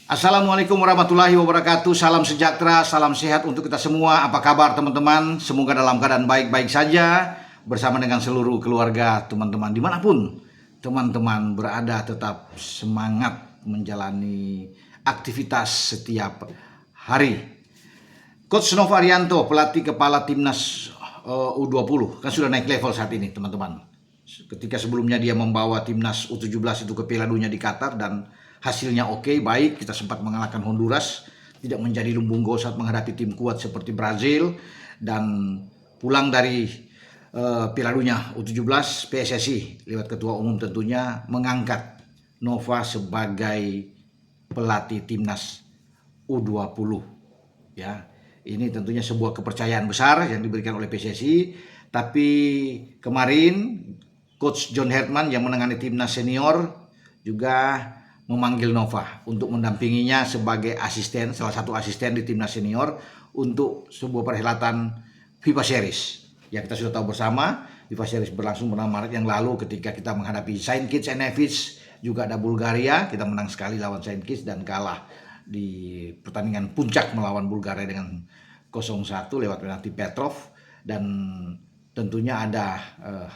Assalamualaikum warahmatullahi wabarakatuh. Salam sejahtera, salam sehat untuk kita semua. Apa kabar teman-teman? Semoga dalam keadaan baik-baik saja bersama dengan seluruh keluarga teman-teman. Dimanapun teman-teman berada, tetap semangat menjalani aktivitas setiap hari. Coach Nova Arianto, pelatih kepala timnas U20, kan sudah naik level saat ini teman-teman. Ketika sebelumnya dia membawa timnas U17 itu ke Piala Dunia di Qatar dan hasilnya oke, baik. Kita sempat mengalahkan Honduras, tidak menjadi lumbung gol saat menghadapi tim kuat seperti Brazil. Dan pulang dari Piala Dunia U17, PSSI lewat Ketua Umum tentunya mengangkat Nova sebagai pelatih timnas U20. Ya, ini tentunya sebuah kepercayaan besar yang diberikan oleh PSSI. Tapi kemarin Coach John Herman yang menangani timnas senior juga memanggil Nova untuk mendampinginya sebagai asisten, salah satu asisten di timnas senior untuk sebuah perhelatan FIFA Series. Ya, kita sudah tahu bersama, FIFA Series berlangsung bulan Maret yang lalu ketika kita menghadapi Saint Kitts and Nevis, juga ada Bulgaria. Kita menang sekali lawan Saint Kitts dan kalah di pertandingan puncak melawan Bulgaria dengan 0-1 lewat penalti Petrov. Dan tentunya ada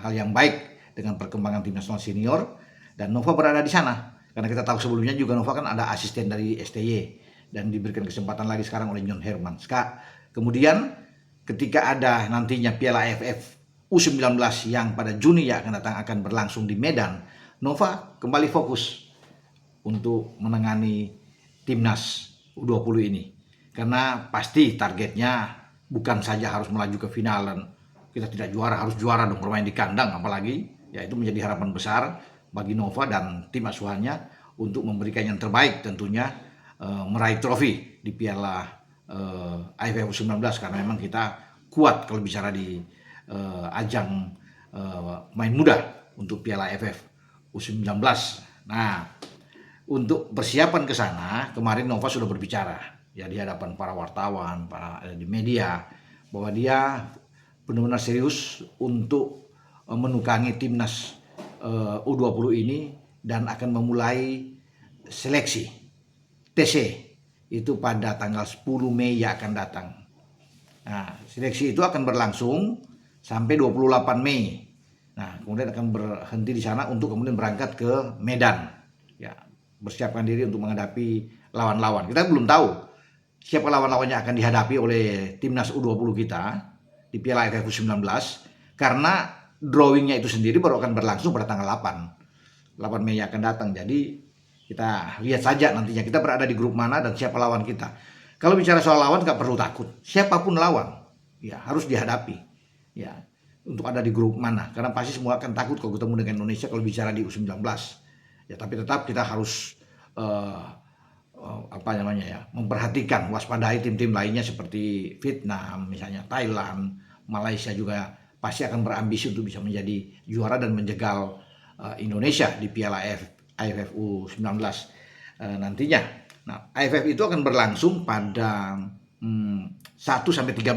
hal yang baik dengan perkembangan timnas senior, dan Nova berada di sana. Karena kita tahu sebelumnya juga Nova kan ada asisten dari STY dan diberikan kesempatan lagi sekarang oleh John Herman. Kemudian ketika ada nantinya Piala AFF U19 yang pada Juni yang akan datang akan berlangsung di Medan, Nova kembali fokus untuk menangani timnas U20 ini. Karena pasti targetnya bukan saja harus melaju ke final dan kita tidak juara, harus juara dong, bermain di kandang apalagi. Ya, itu menjadi harapan besar bagi Nova dan tim asuhannya untuk memberikan yang terbaik, tentunya meraih trofi di Piala AFF U19, karena memang kita kuat kalau bicara di ajang main muda untuk Piala AFF U19. Nah, untuk persiapan ke sana, kemarin Nova sudah berbicara ya di hadapan para wartawan, di media, bahwa dia benar-benar serius untuk menukangi timnas U20 ini dan akan memulai seleksi TC itu pada tanggal 10 Mei yang akan datang. Nah, seleksi itu akan berlangsung sampai 28 Mei. Nah, kemudian akan berhenti di sana untuk kemudian berangkat ke Medan. Ya, bersiapkan diri untuk menghadapi lawan-lawan. Kita belum tahu siapa lawan-lawannya akan dihadapi oleh timnas U20 kita di Piala AFF U19, karena drawingnya itu sendiri baru akan berlangsung pada tanggal 8 Mei yang akan datang. Jadi kita lihat saja nantinya kita berada di grup mana dan siapa lawan kita. Kalau bicara soal lawan nggak perlu takut, siapapun lawan ya harus dihadapi ya, untuk ada di grup mana, karena pasti semua akan takut kalau ketemu dengan Indonesia kalau bicara di U19 ya. Tapi tetap kita harus memperhatikan, waspadai tim-tim lainnya seperti Vietnam, misalnya Thailand, Malaysia juga pasti akan berambisi untuk bisa menjadi juara dan menjegal Indonesia di Piala AFF U19 nantinya. Nah, AFF itu akan berlangsung pada 1 sampai 13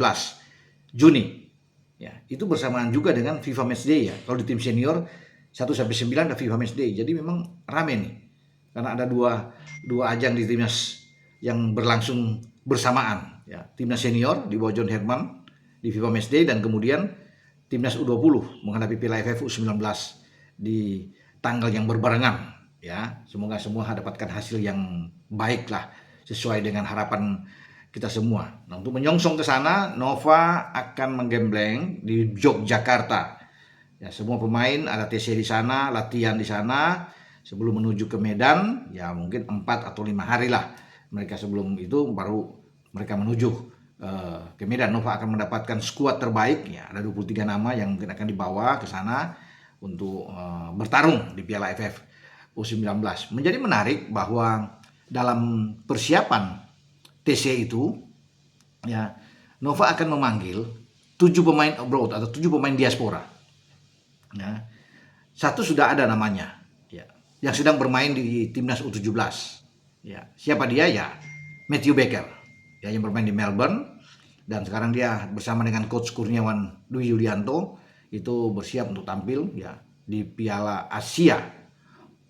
Juni. Ya, itu bersamaan juga dengan FIFA Match Day ya. Kalau di tim senior 1 sampai 9 ada FIFA Match Day. Jadi memang rame nih. Karena ada dua ajang di timnas yang berlangsung bersamaan ya. Timnas senior di bawah John Herman di FIFA Match Day, dan kemudian timnas U20 menghadapi Piala AFF U19 di tanggal yang berbarengan ya. Semoga semua dapatkan hasil yang baik lah, sesuai dengan harapan kita semua. Nah, untuk menyongsong ke sana, Nova akan menggembleng di Yogyakarta. Ya, semua pemain ada TC di sana, latihan di sana sebelum menuju ke Medan. Ya, mungkin 4 atau 5 hari lah mereka sebelum itu baru mereka menuju ke Medan. Nova akan mendapatkan skuad terbaik ya, ada 23 nama yang mungkin akan dibawa ke sana untuk bertarung di Piala AFF U19. Menjadi menarik bahwa dalam persiapan TC itu ya, Nova akan memanggil 7 pemain abroad atau 7 pemain diaspora. Ya, satu sudah ada namanya ya, yang sedang bermain di timnas U17. Ya, siapa dia ya? Matthew Baker ya, yang bermain di Melbourne, dan sekarang dia bersama dengan coach Kurniawan Dwi Yulianto itu bersiap untuk tampil ya di Piala Asia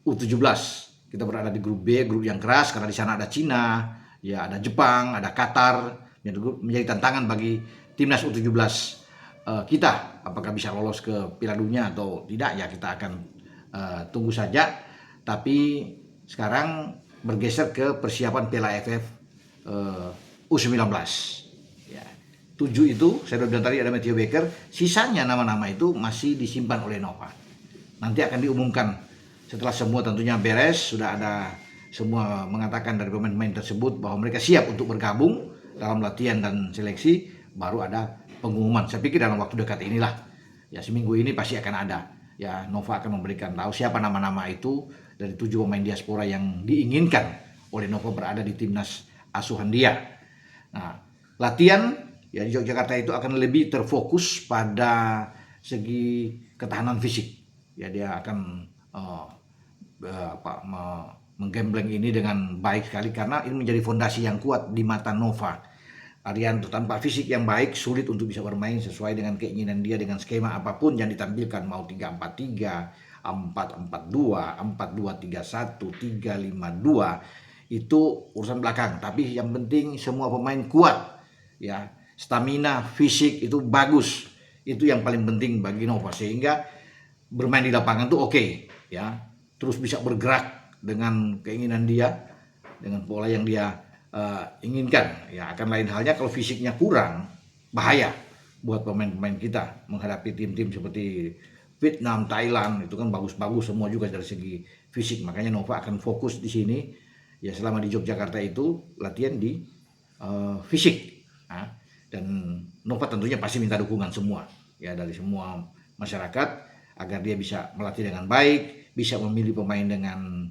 U17. kita berada di grup B, grup yang keras karena di sana ada Cina, ya ada Jepang, ada Qatar, yang menjadi tantangan bagi timnas U17 kita. Apakah bisa lolos ke Piala Dunia atau tidak, ya kita akan tunggu saja. Tapi sekarang bergeser ke persiapan Piala AFF U19. Ya. 7 itu, saya sudah bilang tadi ada Matthew Baker, sisanya nama-nama itu masih disimpan oleh Nova. Nanti akan diumumkan setelah semua tentunya beres, sudah ada semua mengatakan dari pemain-pemain tersebut bahwa mereka siap untuk bergabung dalam latihan dan seleksi, baru ada pengumuman. Saya pikir dalam waktu dekat inilah, ya seminggu ini pasti akan ada. Ya Nova akan memberikan tahu siapa nama-nama itu dari 7 pemain diaspora yang diinginkan oleh Nova berada di timnas asuhan dia. Nah, latihan ya di Yogyakarta itu akan lebih terfokus pada segi ketahanan fisik. Ya dia akan menggembleng ini dengan baik sekali karena ini menjadi fondasi yang kuat di mata Nova. Arianto tanpa fisik yang baik sulit untuk bisa bermain sesuai dengan keinginan dia dengan skema apapun yang ditampilkan, mau 3-4-3, 4-4-2, 4-2-3-1, 3-5-2, itu urusan belakang. Tapi yang penting semua pemain kuat, ya stamina fisik itu bagus, itu yang paling penting bagi Nova sehingga bermain di lapangan tuh oke, ya terus bisa bergerak dengan keinginan dia, dengan pola yang dia inginkan. Ya akan lain halnya kalau fisiknya kurang, bahaya buat pemain-pemain kita menghadapi tim-tim seperti Vietnam, Thailand, itu kan bagus-bagus semua juga dari segi fisik. Makanya Nova akan fokus di sini. Ya selama di Yogyakarta itu latihan di fisik. Nah, dan Nova tentunya pasti minta dukungan semua, ya dari semua masyarakat agar dia bisa melatih dengan baik, bisa memilih pemain dengan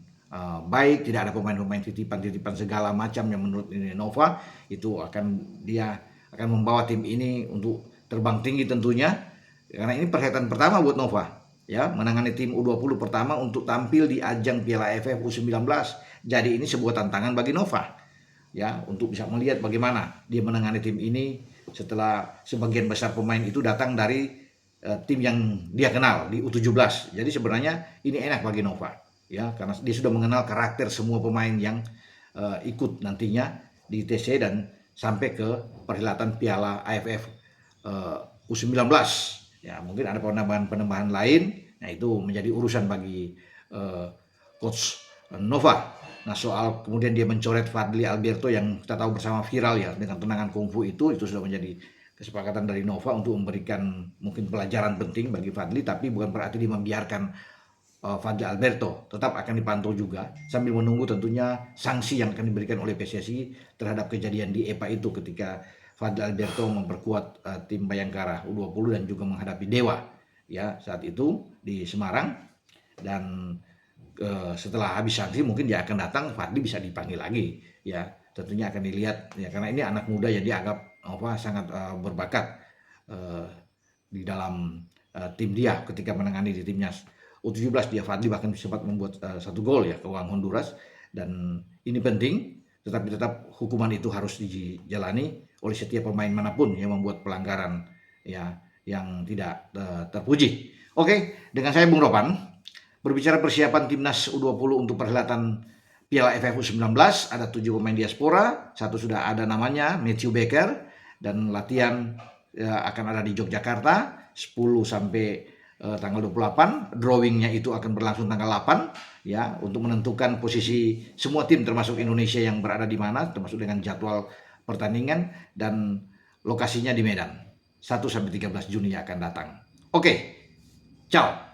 baik, tidak ada pemain-pemain titipan-titipan segala macam yang menurut ini Nova itu dia akan membawa tim ini untuk terbang tinggi tentunya, karena ini perhelatan pertama buat Nova, ya menangani tim U20 pertama untuk tampil di ajang Piala AFF U19. Jadi ini sebuah tantangan bagi Nova, ya untuk bisa melihat bagaimana dia menangani tim ini setelah sebagian besar pemain itu datang dari tim yang dia kenal di U17. Jadi sebenarnya ini enak bagi Nova, ya karena dia sudah mengenal karakter semua pemain yang ikut nantinya di TC dan sampai ke perhelatan Piala AFF U19. Ya mungkin ada penambahan lain, nah itu menjadi urusan bagi coach Nova. Nah soal kemudian dia mencoret Fadli Alberto yang kita tahu bersama viral ya dengan tendangan kungfu itu sudah menjadi kesepakatan dari Nova untuk memberikan mungkin pelajaran penting bagi Fadli, tapi bukan berarti dia membiarkan Fadli Alberto. Tetap akan dipantau juga sambil menunggu tentunya sanksi yang akan diberikan oleh PSSI terhadap kejadian di EPA itu ketika Fadli Alberto memperkuat tim Bayangkara U20 dan juga menghadapi Dewa ya saat itu di Semarang. Dan setelah habis sanksi mungkin dia akan datang, Fadli bisa dipanggil lagi ya, tentunya akan dilihat ya karena ini anak muda yang dianggap sangat berbakat di dalam tim dia ketika menangani di timnas U17. Dia Fadli bahkan sempat membuat 1 gol ya ke gawang Honduras, dan ini penting, tetapi tetap hukuman itu harus dijalani oleh setiap pemain manapun yang membuat pelanggaran ya yang tidak terpuji. Oke, dengan saya Bung Ropan berbicara persiapan timnas U20 untuk perhelatan Piala AFF U19, ada 7 pemain diaspora, 1 sudah ada namanya Matthew Baker, dan latihan akan ada di Yogyakarta 10 sampai tanggal 28. Drawingnya itu akan berlangsung tanggal 8 ya untuk menentukan posisi semua tim termasuk Indonesia yang berada di mana, termasuk dengan jadwal pertandingan dan lokasinya di Medan 1 sampai 13 Juni yang akan datang. Oke, ciao.